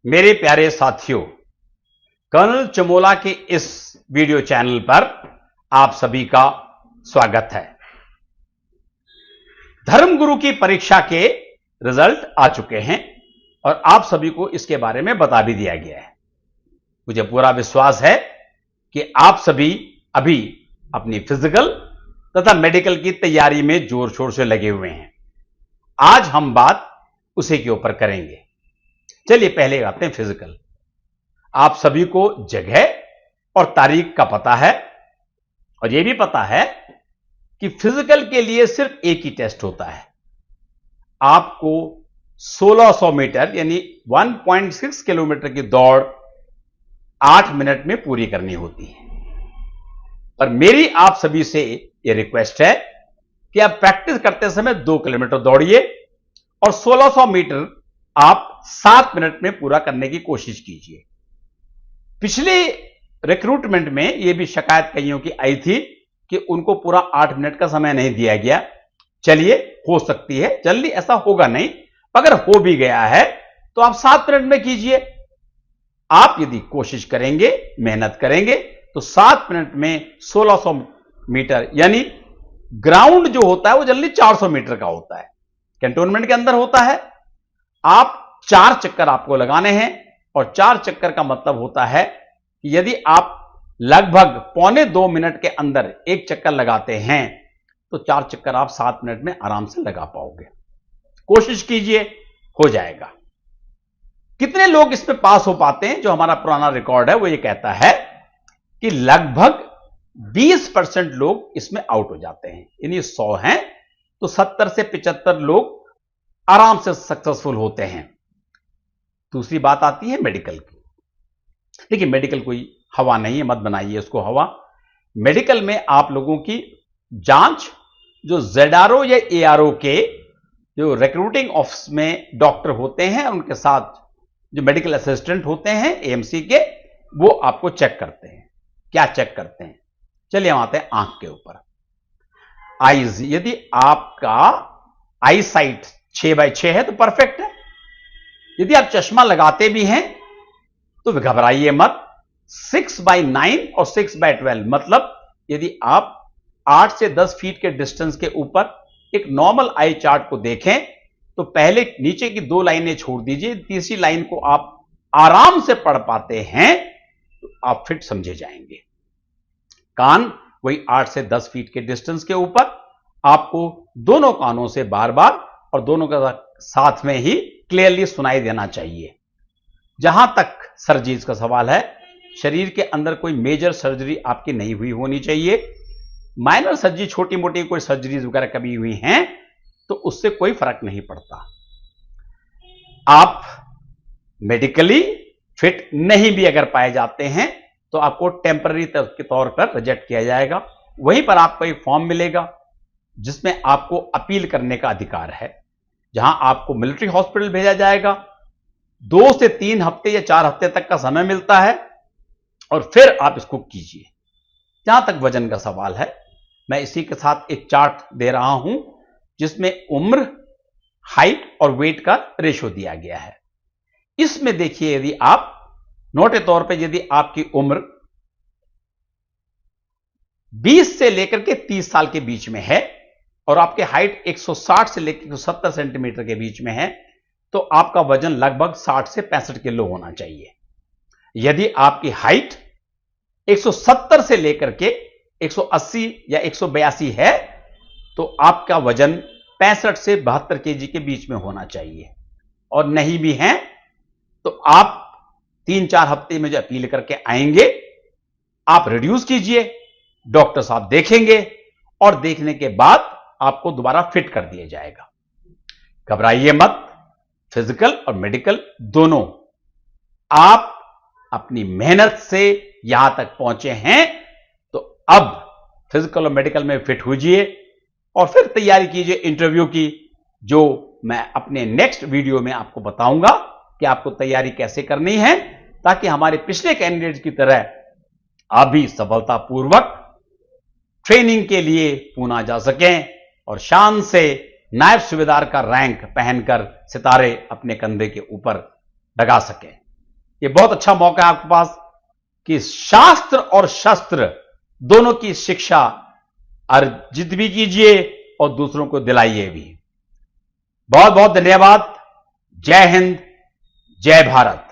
मेरे प्यारे साथियों, कर्नल चमोला के इस वीडियो चैनल पर आप सभी का स्वागत है। धर्मगुरु की परीक्षा के रिजल्ट आ चुके हैं और आप सभी को इसके बारे में बता भी दिया गया है। मुझे पूरा विश्वास है कि आप सभी अभी अपनी फिजिकल तथा मेडिकल की तैयारी में जोर शोर से लगे हुए हैं। आज हम बात उसी के ऊपर करेंगे। चलिए पहले आते हैं फिजिकल। आप सभी को जगह और तारीख का पता है और यह भी पता है कि फिजिकल के लिए सिर्फ एक ही टेस्ट होता है। आपको 1600 मीटर यानी 1.6 किलोमीटर की दौड़ 8 मिनट में पूरी करनी होती है। और मेरी आप सभी से यह रिक्वेस्ट है कि आप प्रैक्टिस करते समय 2 किलोमीटर दौड़िए और 1600 मीटर आप 7 मिनट में पूरा करने की कोशिश कीजिए। पिछले रिक्रूटमेंट में यह भी शिकायत कईयों की आई थी कि उनको पूरा 8 मिनट का समय नहीं दिया गया। चलिए, हो सकती है जल्दी ऐसा होगा नहीं, अगर हो भी गया है तो आप 7 मिनट में कीजिए। आप यदि कोशिश करेंगे, मेहनत करेंगे तो 7 मिनट में 1600 मीटर यानी ग्राउंड जो होता है वो जल्दी 400 मीटर का होता है, कैंटोनमेंट के अंदर होता है। आप 4 चक्कर आपको लगाने हैं और 4 चक्कर का मतलब होता है कि यदि आप लगभग 1.25 मिनट के अंदर एक चक्कर लगाते हैं तो 4 चक्कर आप 7 मिनट में आराम से लगा पाओगे। कोशिश कीजिए, हो जाएगा। कितने लोग इसमें पास हो पाते हैं? जो हमारा पुराना रिकॉर्ड है वो ये कहता है कि लगभग 20% लोग इसमें आउट हो जाते हैं। यानी 100 हैं तो 70 से 75 लोग आराम से सक्सेसफुल होते हैं। दूसरी बात आती है मेडिकल की। देखिए, मेडिकल कोई हवा नहीं है, मत बनाइए उसको हवा। मेडिकल में आप लोगों की जांच जो ZRO या ARO के जो रिक्रूटिंग ऑफिस में डॉक्टर होते हैं उनके साथ जो मेडिकल असिस्टेंट होते हैं AMC के, वो आपको चेक करते हैं। क्या चेक करते हैं? चलिए हम आते हैं आंख के ऊपर। आईज, यदि आपका आई साइट 6/6 है तो परफेक्ट है। यदि आप चश्मा लगाते भी हैं तो घबराइए मत। 6/9 और 6/12 मतलब यदि आप 8 से 10 फीट के डिस्टेंस के ऊपर एक नॉर्मल आई चार्ट को देखें तो पहले नीचे की 2 लाइनें छोड़ दीजिए, तीसरी लाइन को आप आराम से पढ़ पाते हैं तो आप फिट समझे जाएंगे। कान वही 8 से 10 फीट के डिस्टेंस के ऊपर आपको दोनों कानों से बार बार और दोनों का साथ में ही क्लियरली सुनाई देना चाहिए। जहां तक सर्जरीज का सवाल है, शरीर के अंदर कोई मेजर सर्जरी आपकी नहीं हुई होनी चाहिए। माइनर सर्जरी, छोटी मोटी कोई सर्जरीज वगैरह कभी हुई हैं तो उससे कोई फर्क नहीं पड़ता। आप मेडिकली फिट नहीं भी अगर पाए जाते हैं तो आपको टेम्पररी के तौर पर रिजेक्ट किया जाएगा। वहीं पर आपको एक फॉर्म मिलेगा जिसमें आपको अपील करने का अधिकार है, जहां आपको मिलिट्री हॉस्पिटल भेजा जाएगा। 2 से 3 हफ्ते या 4 हफ्ते तक का समय मिलता है और फिर आप इसको कीजिए। जहां तक वजन का सवाल है, मैं इसी के साथ एक चार्ट दे रहा हूं जिसमें उम्र, हाइट और वेट का रेशो दिया गया है। इसमें देखिए, यदि आप नोटे तौर पे यदि आपकी उम्र 20 से लेकर के 30 साल के बीच में है और आपके हाइट 160 से लेकर 170 सेंटीमीटर के बीच में है तो आपका वजन लगभग 60 से 65 किलो होना चाहिए। यदि आपकी हाइट 170 से लेकर के 180 या 182 है तो आपका वजन 65 से 72 केजी के बीच में होना चाहिए। और नहीं भी है तो आप 3-4 हफ्ते में जो अपील करके आएंगे, आप रिड्यूस कीजिए, डॉक्टर साहब देखेंगे और देखने के बाद आपको दोबारा फिट कर दिया जाएगा। घबराइए मत। फिजिकल और मेडिकल दोनों आप अपनी मेहनत से यहां तक पहुंचे हैं तो अब फिजिकल और मेडिकल में फिट होइए और फिर तैयारी कीजिए इंटरव्यू की, जो मैं अपने नेक्स्ट वीडियो में आपको बताऊंगा कि आपको तैयारी कैसे करनी है, ताकि हमारे पिछले कैंडिडेट की तरह आप भी सफलतापूर्वक ट्रेनिंग के लिए पुणे जा सकें और शान से नायब सूबेदार का रैंक पहनकर सितारे अपने कंधे के ऊपर लगा सकें। ये बहुत अच्छा मौका है आपके पास कि शास्त्र और शस्त्र दोनों की शिक्षा अर्जित भी कीजिए और दूसरों को दिलाइए भी। बहुत बहुत धन्यवाद। जय हिंद, जय भारत।